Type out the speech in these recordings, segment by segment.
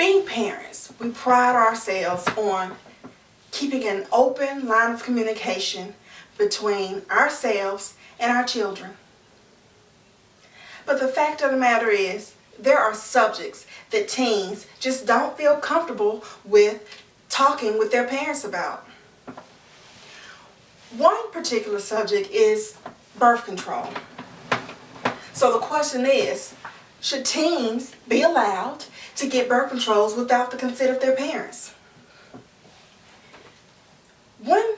Being parents, we pride ourselves on keeping an open line of communication between ourselves and our children. But the fact of the matter is, there are subjects that teens just don't feel comfortable with talking with their parents about. One particular subject is birth control. So the question is, should teens be allowed to get birth controls without the consent of their parents? One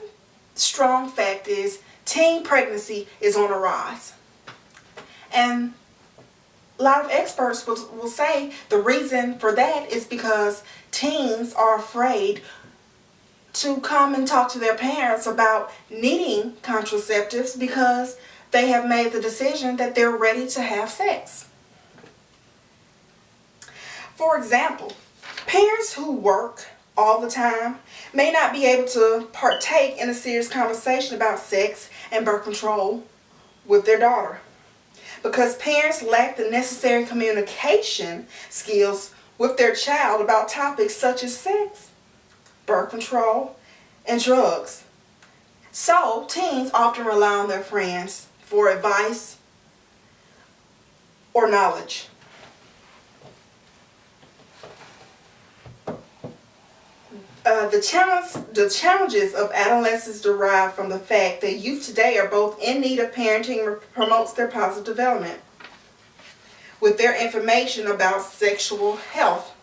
strong fact is teen pregnancy is on a rise. And a lot of experts will say the reason for that is because teens are afraid to come and talk to their parents about needing contraceptives because they have made the decision that they're ready to have sex. For example, parents who work all the time may not be able to partake in a serious conversation about sex and birth control with their daughter because parents lack the necessary communication skills with their child about topics such as sex, birth control, and drugs. So, teens often rely on their friends for advice or knowledge. The challenges of adolescence derive from the fact that youth today are both in need of parenting that promotes their positive development with their information about sexual health.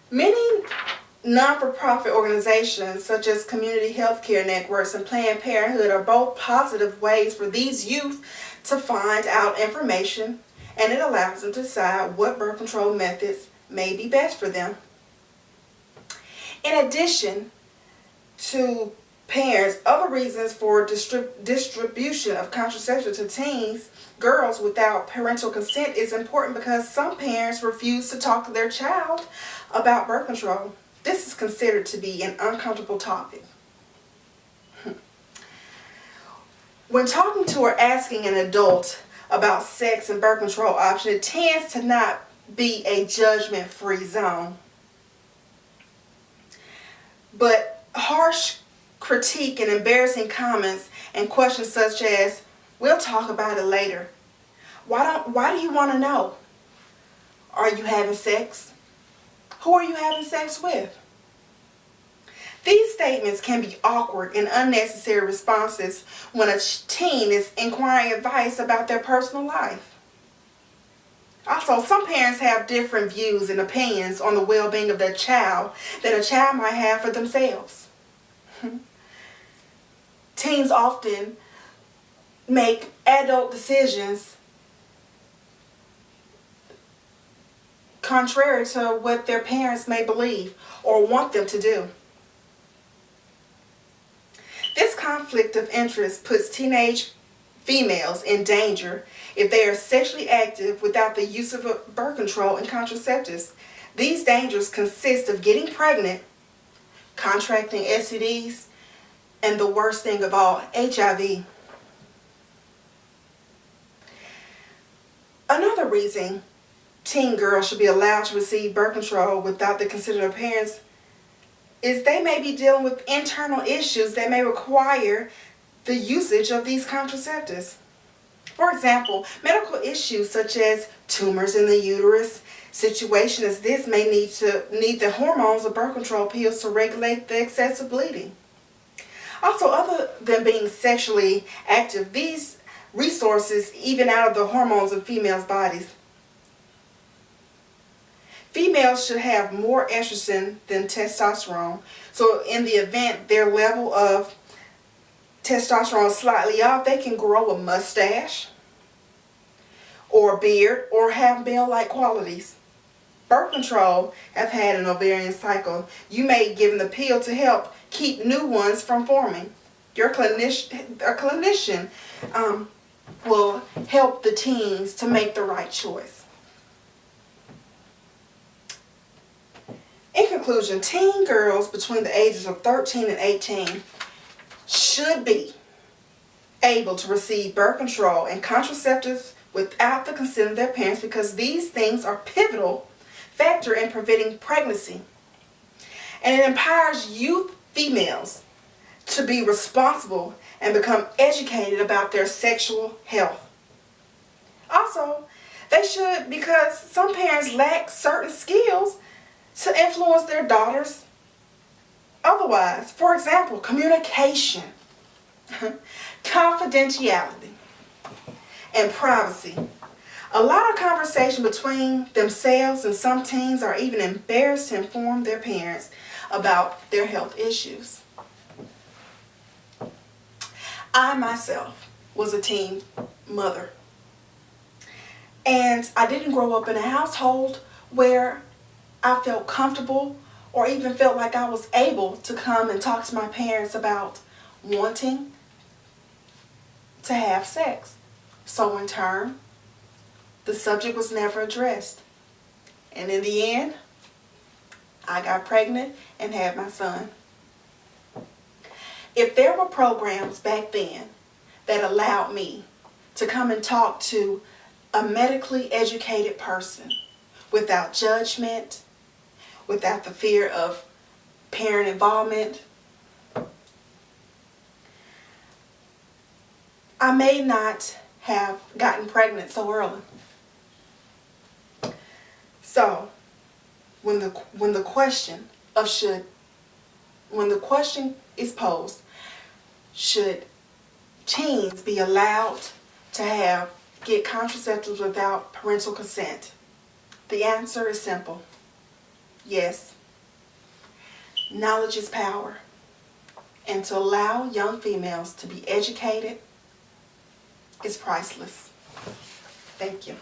Many non-for-profit organizations such as community health care networks and Planned Parenthood are both positive ways for these youth to find out information, and it allows them to decide what birth control methods may be best for them. In addition to parents, other reasons for distribution of contraception to teens, girls without parental consent is important because some parents refuse to talk to their child about birth control. This is considered to be an uncomfortable topic. When talking to or asking an adult about sex and birth control options, it tends to not be a judgment-free zone. But harsh critique and embarrassing comments and questions such as, "We'll talk about it later. Why do you want to know? Are you having sex? Who are you having sex with?" These statements can be awkward and unnecessary responses when a teen is inquiring advice about their personal life. Also, some parents have different views and opinions on the well-being of their child than a child might have for themselves. Teens often make adult decisions contrary to what their parents may believe or want them to do. This conflict of interest puts teenage females in danger if they are sexually active without the use of birth control and contraceptives. These dangers consist of getting pregnant, contracting STDs, and the worst thing of all, HIV. Another reason teen girls should be allowed to receive birth control without the consent of their parents is they may be dealing with internal issues that may require the usage of these contraceptives. For example, medical issues such as tumors in the uterus, situation as this may need the hormones or birth control pills to regulate the excessive bleeding. Also, other than being sexually active, these resources even out of the hormones in females' bodies. Females should have more estrogen than testosterone, so in the event their level of testosterone is slightly off, they can grow a mustache or a beard or have male-like qualities. Birth control have had an ovarian cycle. You may be given the pill to help keep new ones from forming. A clinician will help the teens to make the right choice. In conclusion, teen girls between the ages of 13 and 18 should be able to receive birth control and contraceptives without the consent of their parents, because these things are pivotal factor in preventing pregnancy. And it empowers youth females to be responsible and become educated about their sexual health. Also, they should, because some parents lack certain skills to influence their daughters otherwise. For example, communication, confidentiality, and privacy. A lot of conversation between themselves, and some teens are even embarrassed to inform their parents about their health issues. I myself was a teen mother, and I didn't grow up in a household where I felt comfortable or even felt like I was able to come and talk to my parents about wanting to have sex. So in turn, the subject was never addressed. And in the end, I got pregnant and had my son. If there were programs back then that allowed me to come and talk to a medically educated person without judgment, without the fear of parent involvement, I may not have gotten pregnant so early. So, when the question is posed, should teens be allowed to get contraceptives without parental consent? The answer is simple. Yes. Knowledge is power. And to allow young females to be educated is priceless. Thank you.